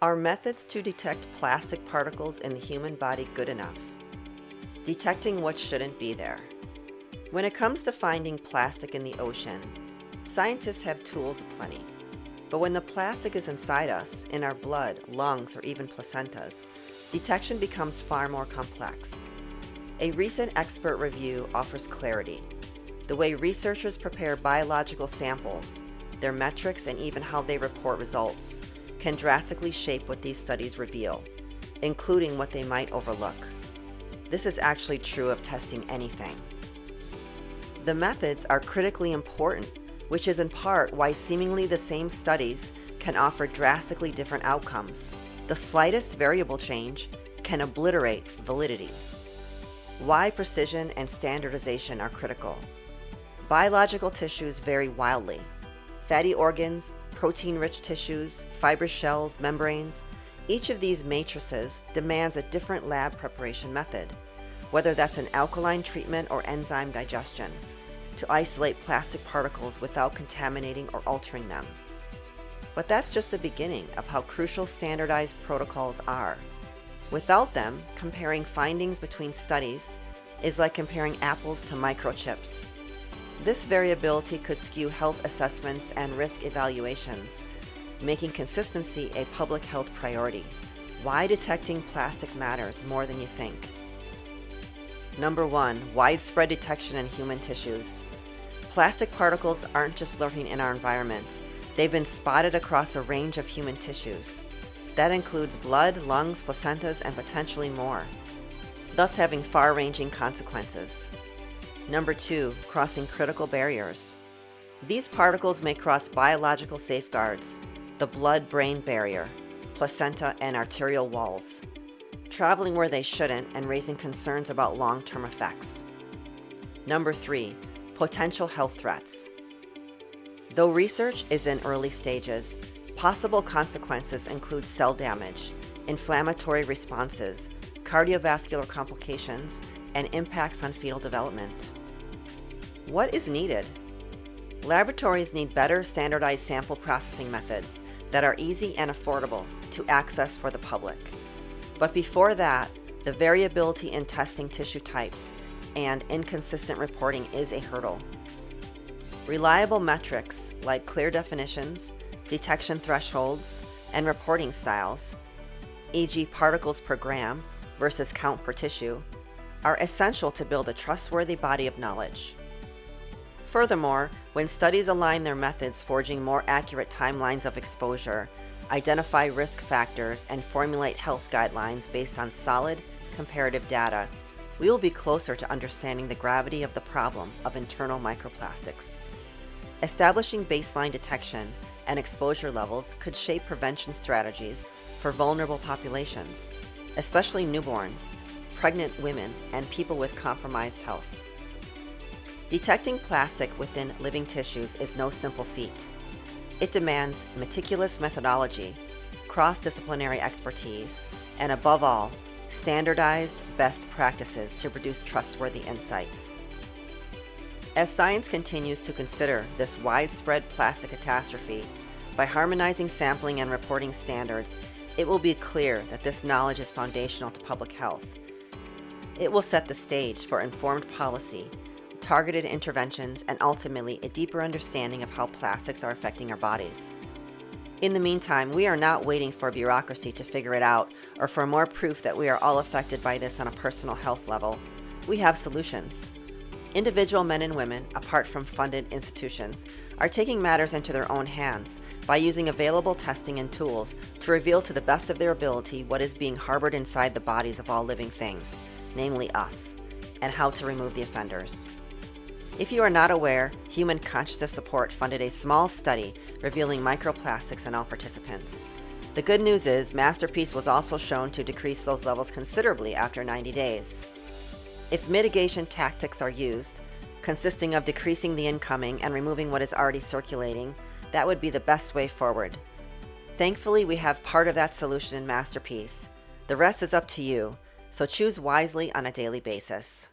Are methods to detect plastic particles in the human body good enough? Detecting what shouldn't be there. When it comes to finding plastic in the ocean, scientists have tools aplenty. But when the plastic is inside us, in our blood, lungs, or even placentas, detection becomes far more complex. A recent expert review offers clarity. The way researchers prepare biological samples, their metrics, and even how they report results can drastically shape what these studies reveal, including what they might overlook. This is actually true of testing anything. The methods are critically important, which is in part why seemingly the same studies can offer drastically different outcomes. The slightest variable change can obliterate validity. Why precision and standardization are critical. Biological tissues vary wildly. Fatty organs, protein-rich tissues, fibrous shells, membranes, each of these matrices demands a different lab preparation method, whether that's an alkaline treatment or enzyme digestion, to isolate plastic particles without contaminating or altering them. But that's just the beginning of how crucial standardized protocols are. Without them, comparing findings between studies is like comparing apples to microchips. This variability could skew health assessments and risk evaluations, making consistency a public health priority. Why detecting plastic matters more than you think. Number 1, widespread detection in human tissues. Plastic particles aren't just lurking in our environment. They've been spotted across a range of human tissues. That includes blood, lungs, placentas, and potentially more, thus having far-ranging consequences. Number 2, crossing critical barriers. These particles may cross biological safeguards, the blood-brain barrier, placenta, and arterial walls, traveling where they shouldn't and raising concerns about long-term effects. Number 3, potential health threats. Though research is in early stages, possible consequences include cell damage, inflammatory responses, cardiovascular complications, and impacts on fetal development. What is needed? Laboratories need better standardized sample processing methods that are easy and affordable to access for the public. But before that, the variability in testing tissue types and inconsistent reporting is a hurdle. Reliable metrics like clear definitions, detection thresholds, and reporting styles, e.g. particles per gram versus count per tissue, are essential to build a trustworthy body of knowledge. Furthermore, when studies align their methods forging more accurate timelines of exposure, identify risk factors, and formulate health guidelines based on solid, comparative data, we will be closer to understanding the gravity of the problem of internal microplastics. Establishing baseline detection and exposure levels could shape prevention strategies for vulnerable populations, especially newborns, pregnant women, and people with compromised health. Detecting plastic within living tissues is no simple feat. It demands meticulous methodology, cross-disciplinary expertise, and above all, standardized best practices to produce trustworthy insights. As science continues to consider this widespread plastic catastrophe, by harmonizing sampling and reporting standards, it will be clear that this knowledge is foundational to public health. It will set the stage for informed policy, targeted interventions, and ultimately a deeper understanding of how plastics are affecting our bodies. In the meantime, we are not waiting for bureaucracy to figure it out or for more proof that we are all affected by this on a personal health level. We have solutions. Individual men and women, apart from funded institutions, are taking matters into their own hands by using available testing and tools to reveal to the best of their ability what is being harbored inside the bodies of all living things, namely us, and how to remove the offenders. If you are not aware, Human Consciousness Support funded a small study revealing microplastics in all participants. The good news is MasterPeace was also shown to decrease those levels considerably after 90 days. If mitigation tactics are used, consisting of decreasing the incoming and removing what is already circulating, that would be the best way forward. Thankfully, we have part of that solution in MasterPeace. The rest is up to you, so choose wisely on a daily basis.